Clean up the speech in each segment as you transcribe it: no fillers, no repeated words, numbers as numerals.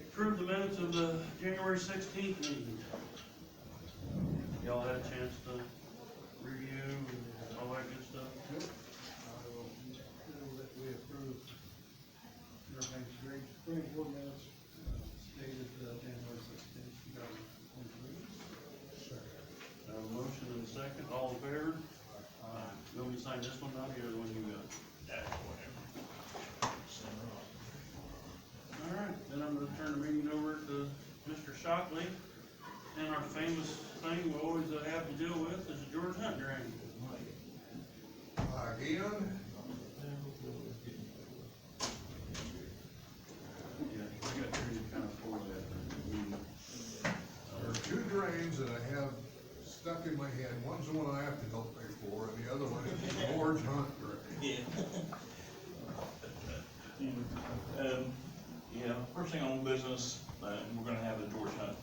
Approve the minutes of the January 16th meeting. Y'all had a chance to review and all that good stuff? Good. I will move that we approve Fairbanks Drainage Board minutes dated January 16th, 2023. Have a motion and a second, all in favor? You want me to sign this one down here, or the one you got? Alright, then I'm gonna turn the meeting over to Mr. Shockley, and our famous thing we always have to deal with is the George Hunt drain. Again, Yeah, we got here to kind of pull that. there are two drains that I have stuck in my head. One's the one I have to help pay for, and the other one is the George Hunt drain. Yeah, first thing on business, we're gonna have the George Hunt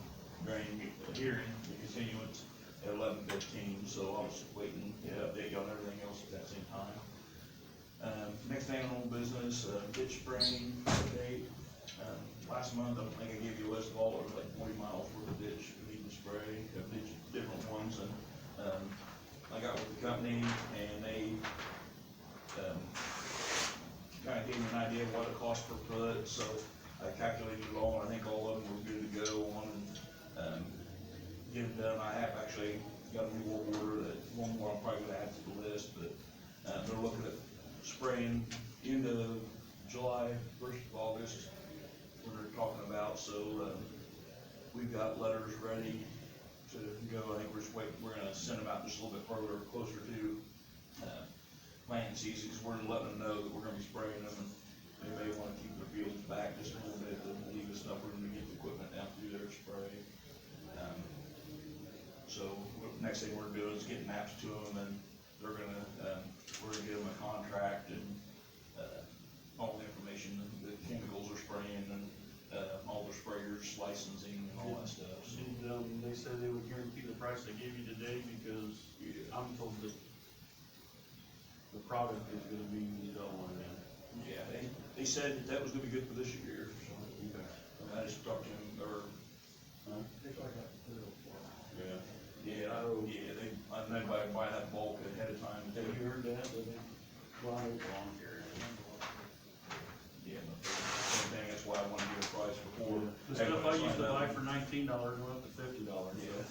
drain hearing, the continuance at 11:15, so I was waiting to update you on everything else at that same time. Next thing on business, ditch spraying update. Last month, I think I gave you a list of all of like 40 miles worth of ditch we need to spray, ditch different ones, and, I got with the company, and they, kinda gave me an idea of what it cost per foot, so I calculated it all, and I think all of them were good to go on, get it done. I have actually got a new work order that, one more I'm probably gonna add to the list, but, they're looking at spraying into July, 1st of August, what they're talking about, so, we've got letters ready to go. I think we're just waiting, we're gonna send them out just a little bit further, closer to, planting season, because we're letting them know that we're gonna be spraying them, and they may wanna keep their fields back just a little bit, to leave us enough room to get the equipment down through there to spray. So, next thing we're doing is getting maps to them, and they're gonna, we're gonna give them a contract and, all the information, the chemicals are spraying, and, all their sprayers, licensing, and all that stuff, so. And, they said they would guarantee the price they gave you today, because I'm told that the product is gonna be double again. Yeah, they said that was gonna be good for this year, so. I just talked to him, or, It's like a little. Yeah. I know by buy that bulk ahead of time. Have you heard that? Well, Yeah, but same thing, that's why I wanna get a price before. The stuff I everybody used to signed buy up. for $19 went up to $50. Yeah,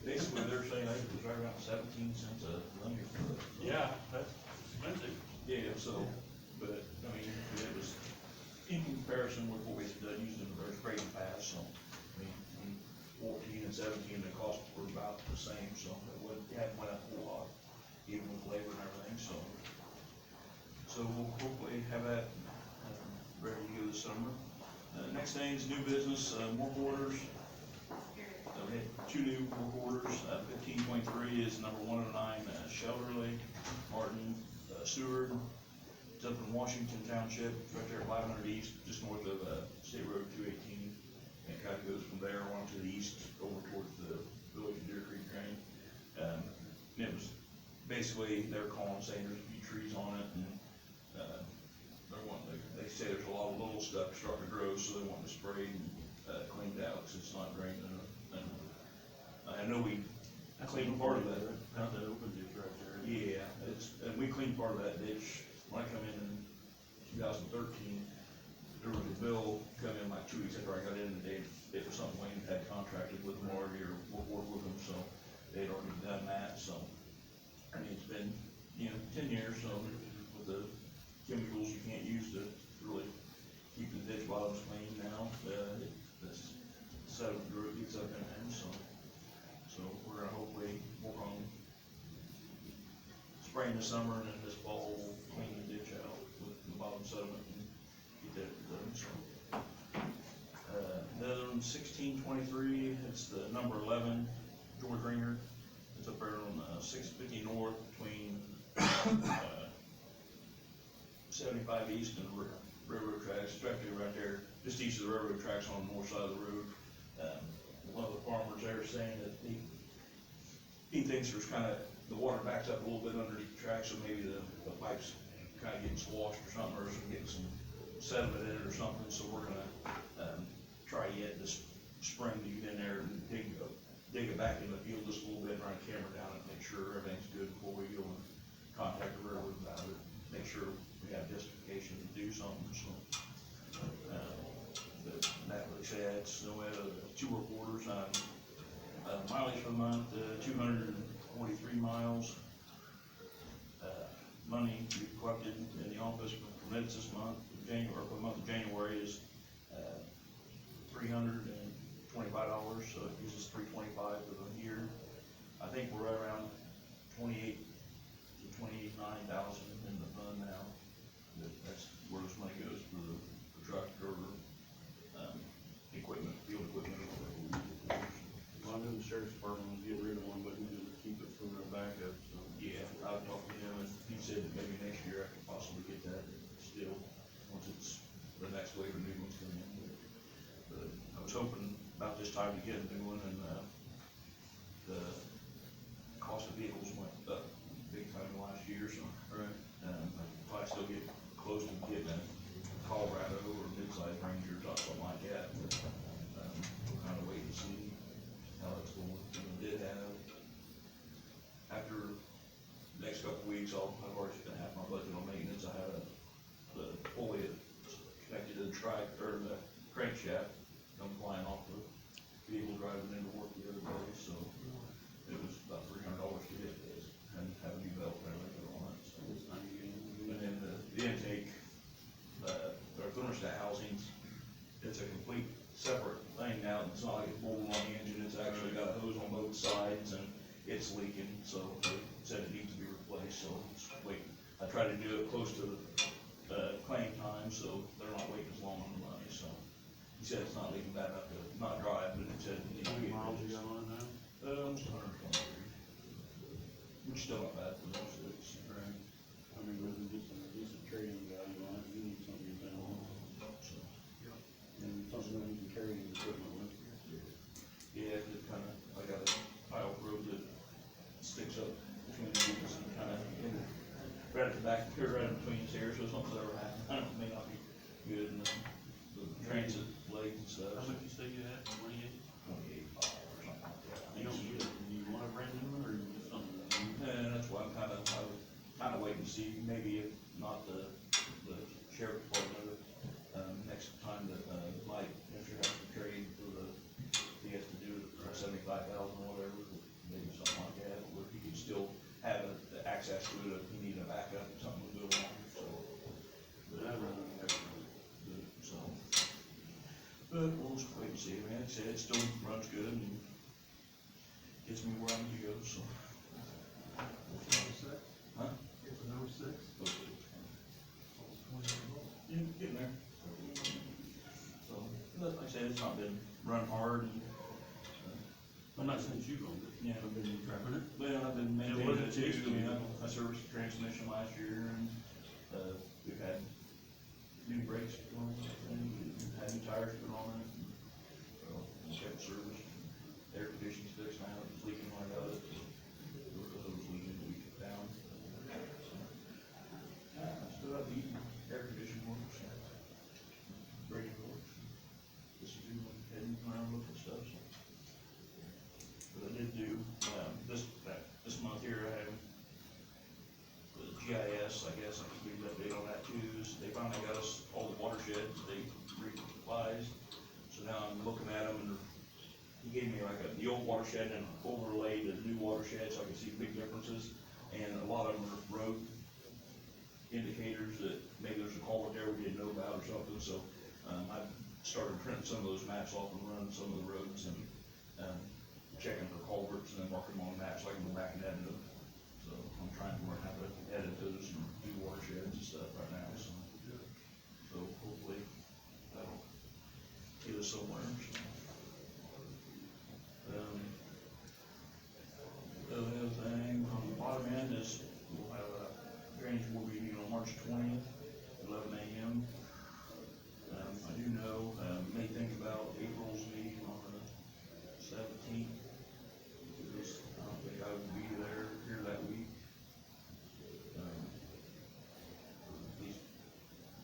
basically, they're saying it was right around 17 cents a linear foot. Yeah, that's expensive. Yeah, so, but, I mean, it was in comparison with what we've done using the spraying pass, so, I mean, in 14 and 17, the costs were about the same, so it hadn't went up a whole lot, even with labor and everything, so. So we'll hopefully have that, ready to go this summer. Next thing is new business, work orders. We had two new work orders. 1523 is number 109, Shelterly, Martin, Seward. It's up in Washington Township, right there at 500 East, just north of State Road 218. And it kind of goes from there on to the east, over towards the village of Deer Creek drain. And it was basically, they're calling, saying there's a few trees on it, and they say there's a lot of little stuff starting to grow, so they want to spray and cleaned out, because it's not draining. And I know we cleaned part of that. That's the open ditch right there. Yeah, and we cleaned part of that ditch. When I come in 2013, there was a bill come in like 2 weeks after I got in, and it was something Wayne had contracted with them already, or worked with them, so they'd already done that, so. I mean, it's been, 10 years, so with the chemicals you can't use to really keep the ditch bottoms clean now, this sediment growth gets up in them, so we're gonna hopefully work on spraying this summer, and then this fall we'll clean the ditch out with the bottom sediment and get that done, so. Another one, 1623, it's the number 11, George Ringer. It's up there on 650 north between 75 east and railroad tracks, directly right there, just east of the railroad tracks on the north side of the road. One of the farmers there saying that he thinks there's the water backs up a little bit underneath the tracks, so maybe the pipe's kinda getting squashed or something, or getting some sediment in it or something, so we're gonna, try yet this spring to get in there and dig it back in the field just a little bit, run a camera down it, make sure everything's good before we go and contact the railroad about it, make sure we have justification to do something, so. But that, like I said, it's no matter, 2 work orders, mileage for the month, 243 miles. Money we collected in the office for permits this month, January, for the month of January is, $325, so it gives us $325 for the year. I think we're right around 28 to 29,000 in the fund now. That's where this money goes for the truck or, equipment, field equipment. Well, I knew the sheriff's department was getting rid of one, but we didn't keep it for their backup, so. Yeah, I talked to him and he said that maybe next year I could possibly get that still, once it's, the next wave of new ones come in. But I was hoping about this time to get a new one, and, the cost of vehicles went up big time in the last year, so. Right. If I still get close to getting a Colorado or mid-size Ranger or something like that, but, we'll kind of wait and see how it's going. And I did have, after the next couple of weeks, I've already spent half my budget on maintenance. I had the pulley connected to the or the crankshaft come flying off the vehicle driving into work the other day, so it was about $300 to get this, and have a new belt and everything on it, so. It's not even. And then the intake, our thermostat housings, it's a complete separate thing now. It's not like it's bolted on the engine, it's actually got a hose on both sides and it's leaking, so they said it needs to be replaced, so it's waiting. I tried to do it close to the claim time, so they're not waiting as long on the money, so. He said it's not leaking bad enough to not drive, but he said it needs How to many be miles you replaced. got on it now? 123. Which is still not bad for those things. Right. I mean, with just a decent trading value on it, you need something you can on, So, and something that you can carry the equipment with. yeah, it kinda, I got a pile of rope that sticks up between the wheels and kinda, right at the back, here, right in between his ears, so something's ever happened, I don't know, it may not be good, and the transit legs and stuff. How much you say you had, 28? 28.5 or something like that. You don't need it, you want a brand new one, or you just something? And that's why I was kinda waiting to see, maybe if not the sheriff department, next time that, Mike, if you have to trade for he has to do it for 75,000 or whatever, maybe something like that, where he can still have the access to it if he needed a backup or something was going on, so. But I run so. But we'll just wait and see, man, like I said, it still runs good and gets me where I need to go, so. Huh? It's a number 6. Yeah, getting there. So, but like I said, it's not been run hard and, I'm not saying you owned it. yeah, I've been trapping it. well, I've been Yeah, maintaining what it did it too, used to be? I serviced the transmission last year and, we've had new brakes put on it, and had new tires put on it. So, kept service, air conditioning's fixed now, it's leaking when I got it. There was a hose leaking, we took down. So, still got the air conditioning works, braking works. This is doing, heading around looking at stuff, so. But I did do, this month here, I have the GIS, I guess, I can give you an update on that too, is they finally got us all the watersheds, they revised. So now I'm looking at them, and he gave me like the old watershed and overlaid the new watershed, so I can see the big differences. And a lot of them are road indicators that maybe there's a culvert there we didn't know about or something, so, I started printing some of those maps off and running some of the roads and, checking for culverts and then marking them on maps so I can go back and edit them. So I'm trying to learn how to edit those and do watersheds and stuff right now, so. So hopefully that'll get us somewhere, so. The other thing on the bottom end is we'll have a drainage board meeting on March 20th, 11 a.m. I do know, may think about April's meeting on the 17th. Because I don't think I will be here that week. At least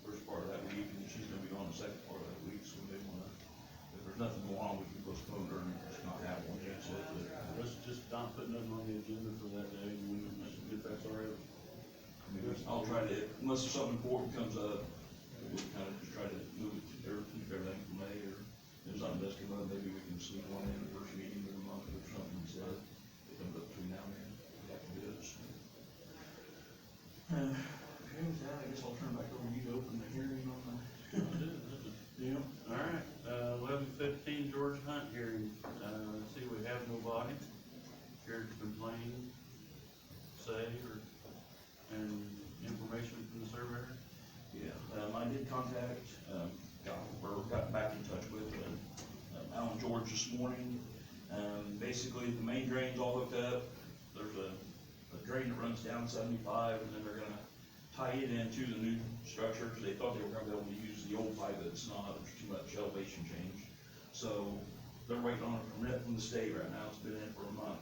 first part of that week, and she's gonna be on the nothing going on, we can postpone it or just not have one yet, so. Let's just not put nothing on the agenda for that day, and we, if that's all right. I mean, I'll try to, unless there's something important comes up, we'll kind of just try to move it to, or keep everything from May, or if something does come up, maybe we can sneak one in the first meeting of the month or something instead. It comes up between now and then, we have to do it, so. Okay, with that, I guess I'll turn back over to you to open the hearing on the. Yeah, all right, 11:15 George Hunt hearing, let's see, we have nobody here to complain, say, or, and information from the surveyor. Yeah, I did contact, got back in touch with, Alan George this morning. Basically, the main drain's all hooked up, there's a drain that runs down 75, and then they're gonna tie it into the new structure, because they thought they were gonna be able to use the old pipe, but it's not, there's too much elevation change. So, they're waiting on a permit from the state right now, it's been in for a month,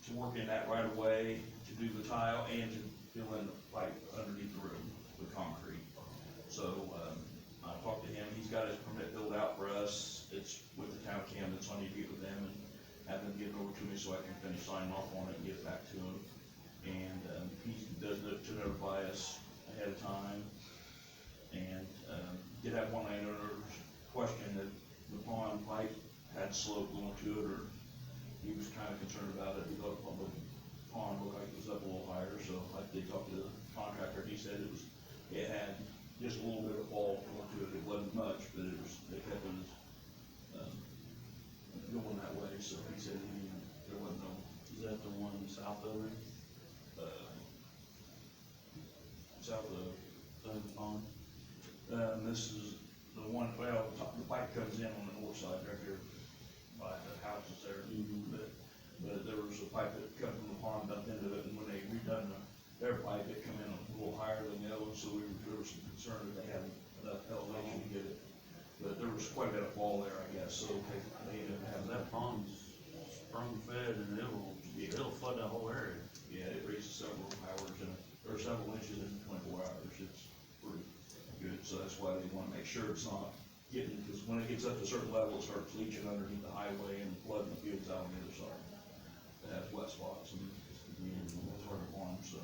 to work in that right of way, to do the tile, and to fill in the pipe underneath the room with concrete. So, I talked to him, he's got his permit filled out for us, it's with the town of Camden, so I need to get with them and have them give it over to me so I can finish signing off on it and get it back to him. And, he does to notify us ahead of time. And, did have one landowner's question that the pond pipe had slope going to it, or he was kinda concerned about it, he thought the pond looked like it was up a little higher, so I did talk to the contractor, he said it had just a little bit of fall going to it, it wasn't much, but it kept it, going that way, so he said there wasn't no, Is that the one south of it, south of, south of the pond? this is the one, well, the pipe comes in on the north side right here by the houses there. But there was a pipe that come from the pond, dumped into it, and when they redone their pipe, it come in a little higher than the other one, so there was some concern that they had enough elevation to get it. But there was quite a bit of fall there, I guess, so they ended up having That pond's sprung fed and it'll flood that whole area. yeah, it raises several hours or several inches in 24 hours, it's pretty good, so that's why they wanna make sure it's not getting, because when it gets up to a certain level, it starts leaching underneath the highway and flooding the fields out on the other side. It has wet spots and it's hard to farm, so,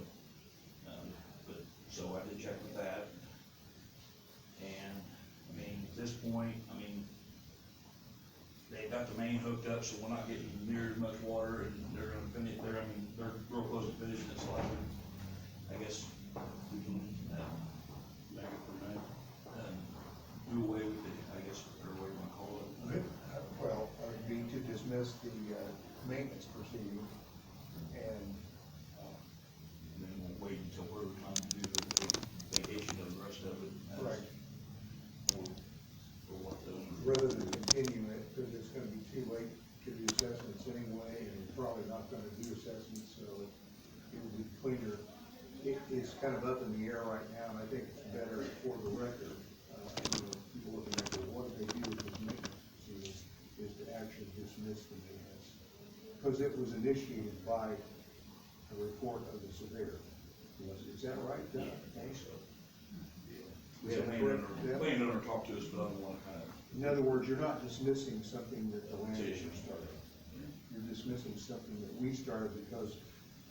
so I did check with that. And, I mean, at this point, I mean, they got the main hooked up, so we're not getting near as much water, and they're gonna finish, they're real close to finishing it, so I guess we can, Make it from there. do away with it, I guess, or what you wanna call it. Well, would be to dismiss the maintenance proceeding and And then we'll wait until we're time to do the vacation of the rest of it. Right. For what the. rather than continue it, because it's gonna be too late to do assessments anyway, and we're probably not gonna do assessments, so it would be cleaner. It is kind of up in the air right now, and I think it's better for the record, people looking at what do they do with this maintenance proceeding, is to actually dismiss the maintenance. Because it was initiated by a report of the surveyor. Is that right, Doug? I think so. We Yeah, have a- landowner talked to us, but I don't wanna kind of. In other words, you're not dismissing something that the landowner Decision. started. You're dismissing something that we started because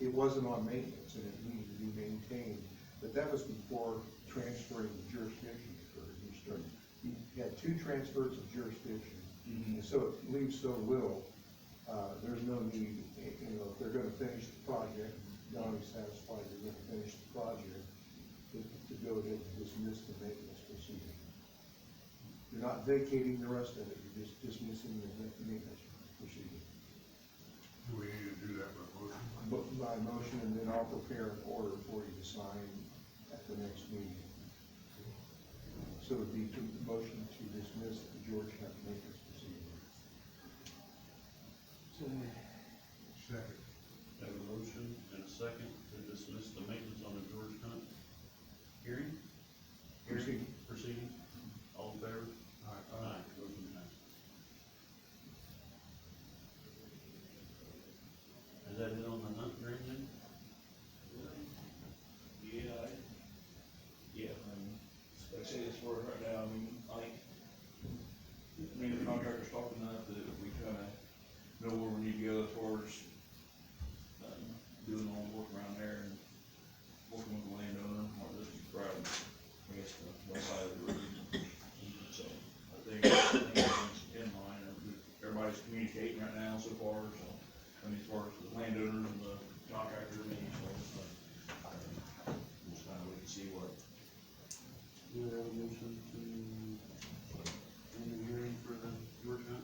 it wasn't on maintenance and it needed to be maintained. But that was before transferring the jurisdiction occurred. You had two transfers of jurisdiction. And so it leaves so little, there's no need, if they're gonna finish the project, Donnie's satisfied they're gonna finish the project, to go ahead and dismiss the maintenance proceeding. You're not vacating the rest of it, you're just dismissing the maintenance proceeding. Do we need to do that by motion? But by motion, and then I'll prepare an order for you to sign at the next meeting. So it'd be to motion to dismiss the George Hunt maintenance proceeding. Second. Have a motion and a second to dismiss the maintenance on the George Hunt hearing? Proceeding. All in favor? Aye. Motion passed. Is that it on the Hunt green then? Yeah, like I say, it's for right now, I mean, I think me and the contractor's talking enough that we kinda know where we need to go as far as, doing all the work around there and working with the landowner, or this is right, I guess, the west side of the road. So, I think everything's in line, everybody's communicating right now so far, so, I mean, as far as the landowners and the contractor and me, so, it's like, just kinda wait and see what. Do we have a motion to end the hearing for the George Hunt?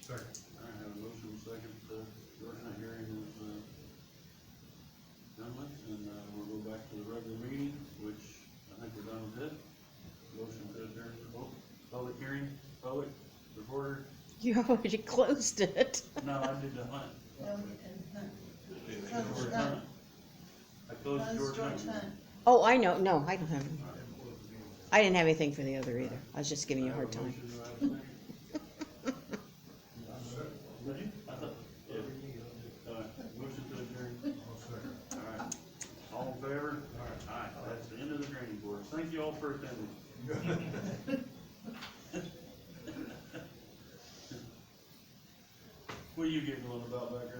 Second. All right, I have a motion, second, George Hunt hearing is, done with, and, we'll go back to the regular meeting, which I think we're done with it. Motion to adjourn the public hearing, public reporter. You already closed it. No, I did the hunt. Close George Hunt. Hunt. I closed the George Hunt. hearing. Oh, I know, no, I don't have any. I didn't have anything for the other either. I was just giving you a hard I have time. motion, do I have a second? Did you? I thought, yeah. All right, motion to adjourn. I'll second. All right, all in favor? Aye, that's the end of the drainage board. Thank you all for attending. What are you giggling about back there?